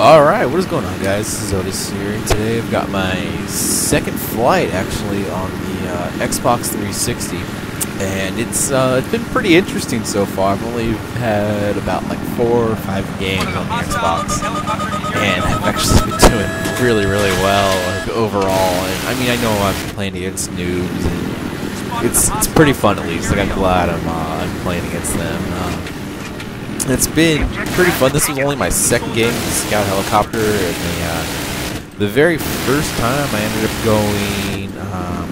Alright, what is going on, guys? This is Otis here, and today I've got my second flight actually on the Xbox 360, and it's been pretty interesting so far. I've only had about like 4 or 5 games on the Xbox, and I've actually been doing really well overall. And I mean, I know I'm playing against noobs, and it's pretty fun at least. Like, I'm glad I'm playing against them. It's been pretty fun. This was only my second game with the Scout Helicopter, and the very first time I ended up going,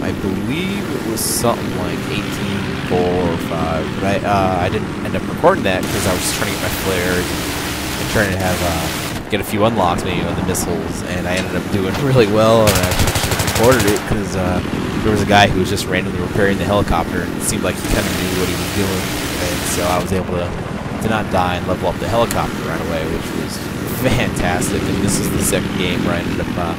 I believe it was something like 18-4 or 5, but I didn't end up recording that because I was just trying to get my flares and trying to have get a few unlocks maybe on the missiles, and I ended up doing really well, and I actually should have recorded it because there was a guy who was just randomly repairing the helicopter, and it seemed like he kind of knew what he was doing, and so I was able to not die and level up the helicopter right away, which was fantastic. And this is the second game where I ended up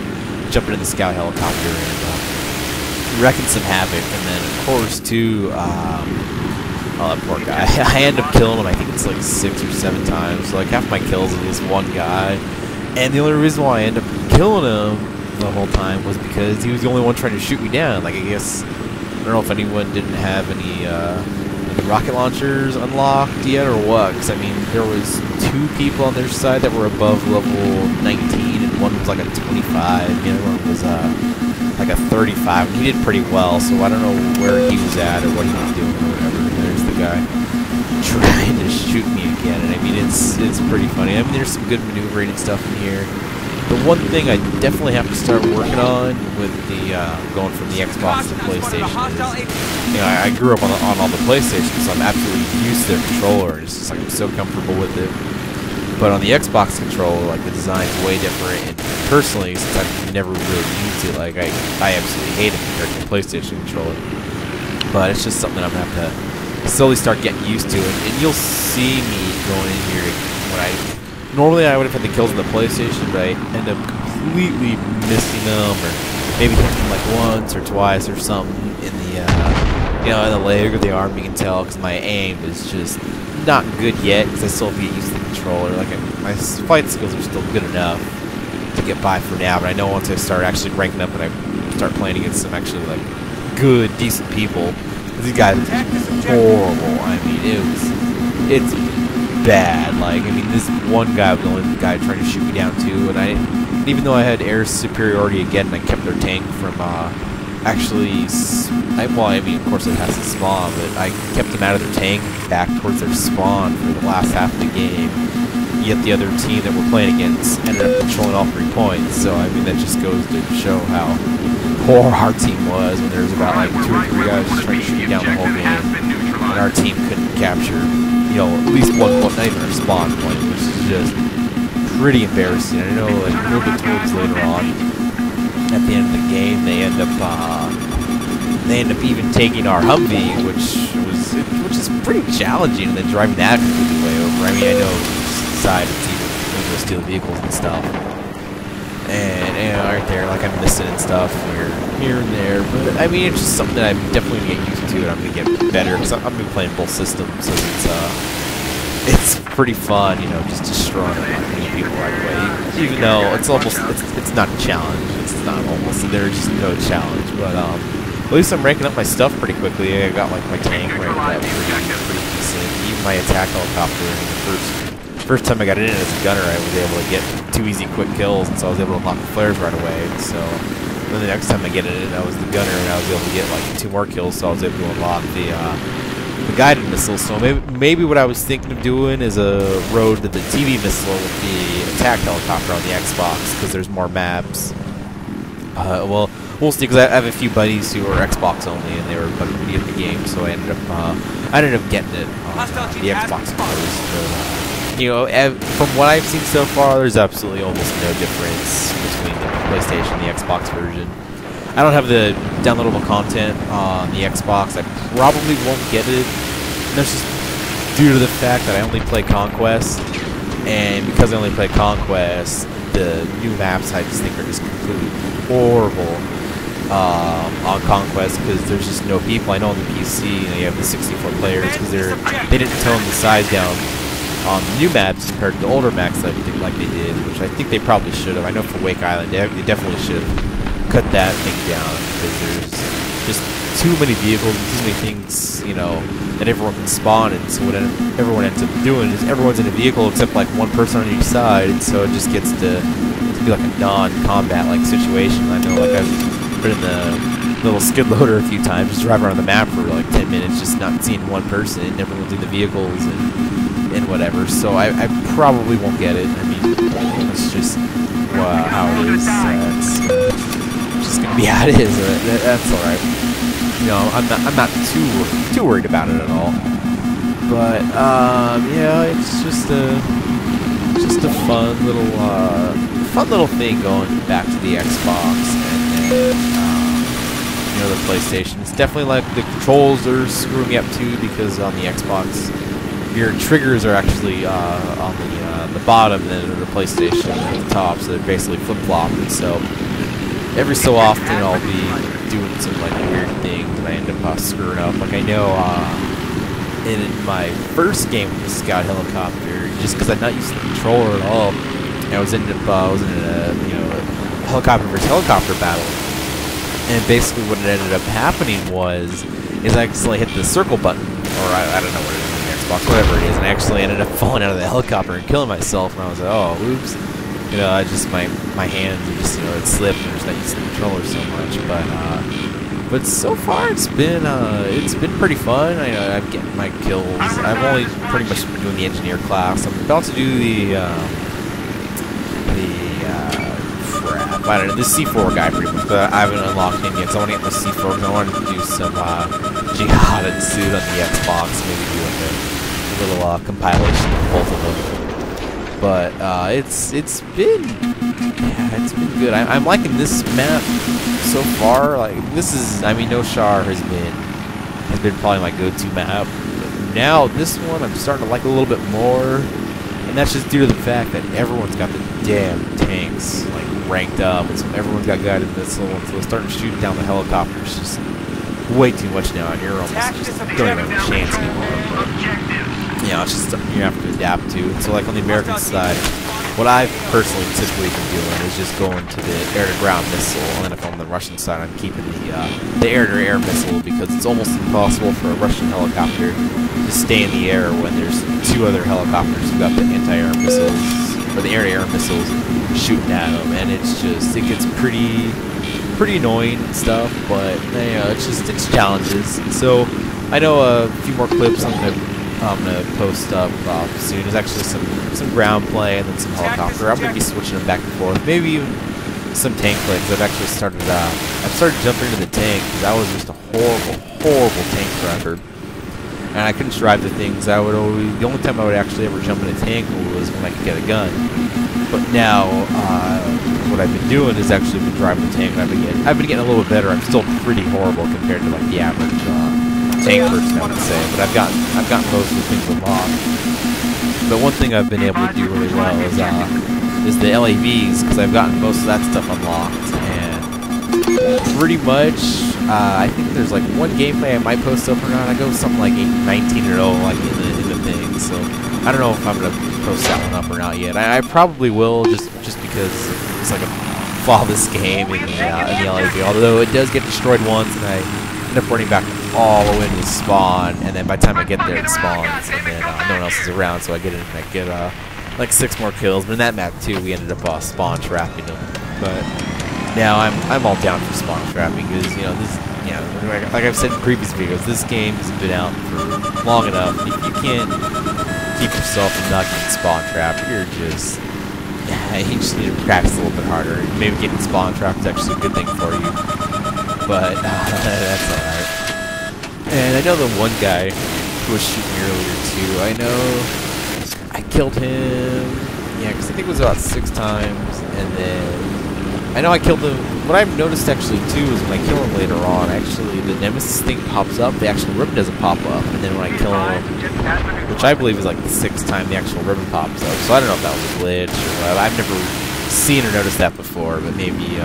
jumping in the Scout Helicopter and wrecking some havoc. And then, of course, too, oh, that poor guy. I ended up killing him, I think it's like 6 or 7 times. So like half my kills are this one guy. And the only reason why I ended up killing him the whole time was because he was the only one trying to shoot me down. Like, I guess, I don't know if anyone didn't have any rocket launchers unlocked yet or what, because I mean there was 2 people on their side that were above level 19 and one was like a 25, the other one was like a 35, and he did pretty well, so I don't know where he was at or what he was doing or whatever. There's the guy trying to shoot me again, and I mean it's pretty funny. I mean there's some good maneuvering and stuff in here. The one thing I definitely have to start working on with the going from the Xbox to PlayStation is, you know, I grew up on all the PlayStations, so I'm absolutely used to the controller, and it's just like I'm so comfortable with it. But on the Xbox controller, like, the design's way different, and personally, since I've never really used it, like, I absolutely hate it compared to the PlayStation controller. But it's just something I'm gonna have to slowly start getting used to, and you'll see me going in here when normally I would have had the kills on the PlayStation, but I end up completely missing them, or maybe hitting them like once or twice or something in the, you know, in the leg or the arm. You can tell because my aim is just not good yet, because I still have to get used to the controller. Like, my fight skills are still good enough to get by for now, but I know once I start actually ranking up and I start playing against some actually like good, decent people, these guys are horrible. I mean, it's bad. Like, I mean, this one guy was the only guy trying to shoot me down too, and even though I had air superiority again, I kept their tank from actually, well, I mean, of course it has to spawn, but I kept them out of their tank back towards their spawn for the last half of the game. Yet the other team that we're playing against ended up controlling all 3 points. So I mean, that just goes to show how poor our team was when there was about like 2 or 3 guys just trying to shoot me down the whole game, and our team couldn't capture, you know, at least one point, not even a spawn point, which is just pretty embarrassing. I know, like, a little bit towards later on, at the end of the game, they end up even taking our Humvee, which is pretty challenging, and then driving that completely way over. I mean, I know each side it's even steal vehicles and stuff, and you know, right there, like, I'm missing and stuff here and there, but I mean, it's just something that I'm definitely gonna get used to, and I'm gonna get better because I've been playing both systems, so it's pretty fun, you know, just destroying people right away. Even though it's not a challenge, it's not almost, there's just no challenge, but at least I'm ranking up my stuff pretty quickly. I got like my tank ranked up pretty decent. Even my attack helicopter. The first time I got it in as a gunner, I was able to get 2 easy quick kills, and so I was able to unlock the flares right away. So then the next time I get it in, I was the gunner, and I was able to get like 2 more kills, so I was able to unlock the guided missile. So maybe what I was thinking of doing is a road to the TV missile with the attack helicopter on the Xbox, because there's more maps. Well, we'll see, because I have a few buddies who are Xbox only, and they were bugging me in the game, so I ended up getting it on the Xbox first. But, you know, from what I've seen so far, there's absolutely almost no difference between the PlayStation and the Xbox version. I don't have the downloadable content on the Xbox. I probably won't get it. And that's just due to the fact that I only play Conquest, and because I only play Conquest, the new maps I just think are just completely horrible on Conquest, because there's just no people. I know on the PC, you know, you have the 64 players, because they didn't tone the size down on new maps compared to the older maps like they did, which I think they probably should have. I know for Wake Island, they definitely should have cut that thing down because there's just too many vehicles and too many things, you know, that everyone can spawn in. So what everyone ends up doing is everyone's in a vehicle except like one person on each side, and so it just gets to be like a non-combat like situation. I know, like I've been in the little skid loader a few times, just driving around the map for like 10 minutes, just not seeing one person, and everyone's in the vehicles and whatever. So I probably won't get it. I mean, it's just how it is. It's just gonna be how it is. That's all right. You know, I'm not too worried about it at all. But yeah, it's just a fun little thing going back to the Xbox and then, you know, the PlayStation. It's definitely like the controls are screwing me up too, because on the Xbox your triggers are actually on the bottom, and then the PlayStation at the top, so they're basically flip-flopped. And so every so often I'll be doing some like weird things and I end up screwing up. Like I know in my first game with the Scout helicopter, just because I'm not used to the controller at all, I was in a helicopter versus helicopter battle, and basically what ended up happening is I accidentally hit the circle button, or I don't know what it is on the Xbox, whatever it is, and I actually ended up falling out of the helicopter and killing myself. And I was like, oh, oops. You know, I just my hands are just, you know, it slipped, and I'm just not used to the controller so much. But so far it's been pretty fun. I'm getting my kills. I've only pretty much been doing the engineer class. I'm about to do I don't know, the C4 guy pretty much, but I haven't unlocked him yet, because I want to get my C4, because I wanted to do some Jihad and Suit on the Xbox, maybe do like a little compilation of both of them. But it's been good. I'm liking this map so far. Like this is, I mean, No Shar has been probably my go-to map. Now this one I'm starting to like a little bit more, and that's just due to the fact that everyone's got the damn tanks like ranked up, and so everyone's got guided missile, and so they're starting to shoot down the helicopters just way too much now, and you're almost just don't even have a chance anymore. But, you know, it's just something you have to adapt to. So like on the American side, what I've personally typically been doing is just going to the air-to-ground missile, and then if I'm on the Russian side, I'm keeping the air-to-air missile, because it's almost impossible for a Russian helicopter to stay in the air when there's two other helicopters who got the anti-air missiles, or the air-to-air missiles shooting at them, and it gets pretty annoying and stuff. But you know, it's challenges. And so I know a few more clips I'm gonna post up soon. There's actually some ground play and then some helicopter. I'm gonna be switching them back and forth. Maybe even some tank play, because I've actually started jumping into the tank, because I was just a horrible tank driver, and I couldn't drive the things. The only time I would actually ever jump in a tank was when I could get a gun. But now what I've been doing is actually been driving the tank, and I've been getting a little bit better. I'm still pretty horrible compared to like the average tank person, I would say, but I've gotten most of the things unlocked. But one thing I've been able to do really well is the LAVs, because I've gotten most of that stuff unlocked, and pretty much I think there's like one gameplay I might post up or not. I go something like 19 or 0 like in the thing, so I don't know if I'm gonna post that one up or not yet. I probably will, just because it's like a flawless game in the LAV, although it does get destroyed once, and I end up running back all the way to the spawn, and then by the time I get there it spawns, and then no one else is around, so I get in and I get like 6 more kills. But in that map too, we ended up spawn trapping them. But now I'm all down for spawn trapping, because you know this, like I've said in previous videos, this game has been out for long enough. If you can't keep yourself from not getting spawn trapped, you just need to practice a little bit harder. Maybe getting spawn trapped is actually a good thing for you. But that's alright. And I know the one guy who was shooting me earlier too. I know I killed him, yeah, because I think it was about 6 times, and then I know I killed him. What I've noticed actually too is when I kill him later on, actually the Nemesis thing pops up, the actual ribbon doesn't pop up, and then when I kill him, which I believe is like the 6th time, the actual ribbon pops up. So I don't know if that was a glitch or whatever. I've never seen or noticed that before, but maybe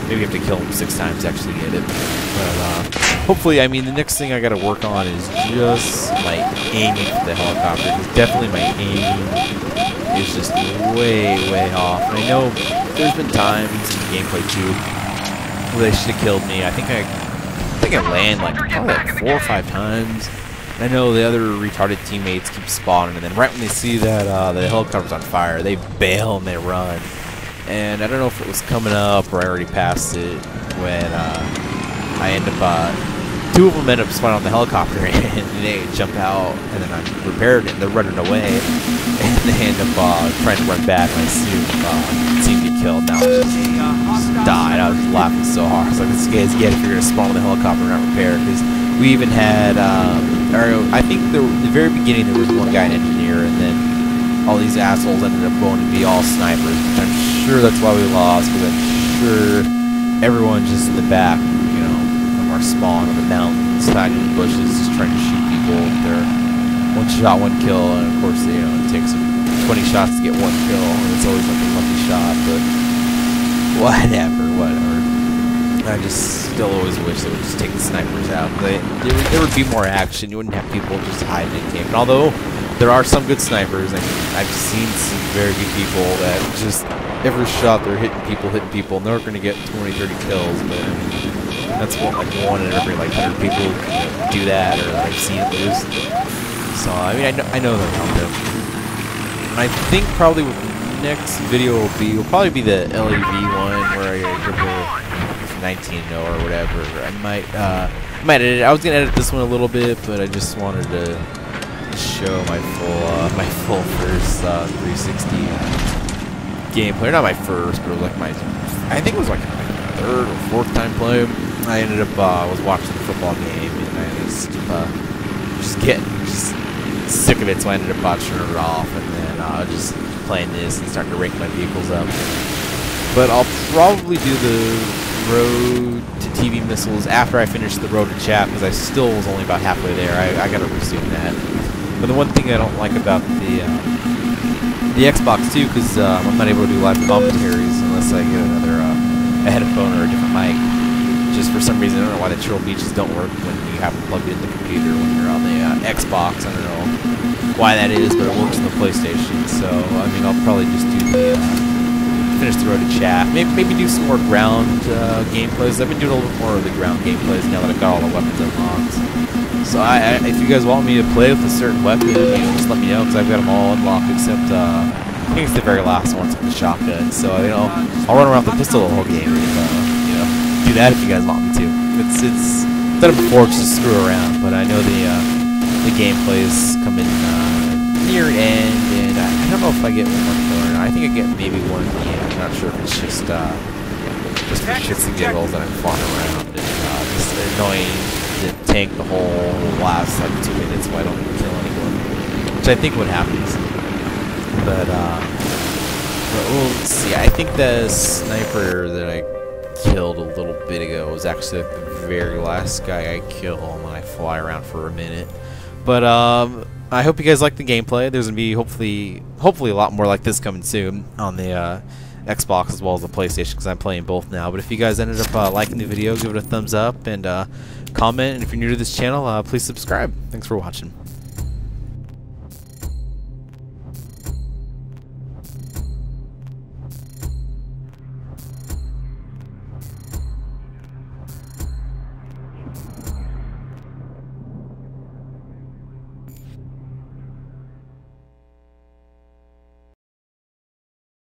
Maybe you have to kill him 6 times to actually get it. But hopefully, I mean, the next thing I got to work on is just my aiming for the helicopter. Because definitely my aim is just way off. And I know there's been times in gameplay too where they should have killed me. I think I land probably like 4 or 5 times. I know the other retarded teammates keep spawning, and then right when they see that the helicopter's on fire, they bail and they run. And I don't know if it was coming up or I already passed it when I end up, 2 of them end up spawning on the helicopter and they jump out, and then I repaired it and they're running away, and they end up trying to run back, and I see them get killed. Now I just died. I was just laughing so hard. I was like, this guy's get if you're going to spawn on the helicopter and not repair, because we even had, I think the very beginning there was one guy, an engineer, and then all these assholes ended up going to be all snipers, which I'm sure that's why we lost, because I'm sure everyone's just in the back, you know, from our spawn on the mountains, hiding in the bushes, just trying to shoot people with their 1 shot, 1 kill, and of course, you know, it takes 20 shots to get 1 kill, and it's always like a lucky shot, but whatever. I just still always wish they would just take the snipers out. There would be more action. You wouldn't have people just hiding in camp. And although there are some good snipers, I mean, I've seen some very good people that just every shot they're hitting people, and they're going to get 20, 30 kills. But I mean, that's what, like 1 in every 100 people do that, or I've seen it lose. So I mean, I know they're out there. And I think probably what the next video will probably be the LAV one where I dribble 19-0 or whatever. I might edit it. I was gonna edit this one a little bit, but I just wanted to show my full first 360 gameplay. Not my first, but it was like I think it was like my 3rd or 4th time playing. I ended up was watching the football game, and I was just getting sick of it, so I ended up turning it off, and then just playing this and starting to rank my vehicles up. But I'll probably do the road to TV missiles after I finish the road to chat, because I still was only about halfway there. I gotta resume that. But the one thing I don't like about the Xbox too, because I'm not able to do live commentaries unless I get a headphone or a different mic. Just for some reason, I don't know why the Turtle Beaches don't work when you have it plugged in the computer when you're on the Xbox. I don't know why that is, but it works on the PlayStation. So I mean, I'll probably just do the finish the road to chat. Maybe do some more ground gameplays. I've been doing a little bit more of the ground gameplays now that I've got all the weapons unlocked. So if you guys want me to play with a certain weapon, you know, just let me know, because I've got them all unlocked except I think it's the very last one, it's the shotgun. So you know, I'll run around with the pistol the whole game. You know, do that if you guys want me to. It's done it before just to screw around, but I know the gameplays come in near an end, and I don't know if I get 1 more kill or not. I think I get maybe 1 at the end. I'm not sure if it's just for shits and giggles that I'm flying around and just annoying the tank the whole last like 2 minutes so I don't kill anyone, which I think what happens. But we'll see. I think the sniper that I killed a little bit ago was actually like the very last guy I killed, and then I fly around for a minute. But I hope you guys like the gameplay. There's gonna be hopefully a lot more like this coming soon on the Xbox as well as the PlayStation, because I'm playing both now. But if you guys ended up liking the video, give it a thumbs up and comment. And if you're new to this channel, please subscribe. Thanks for watching.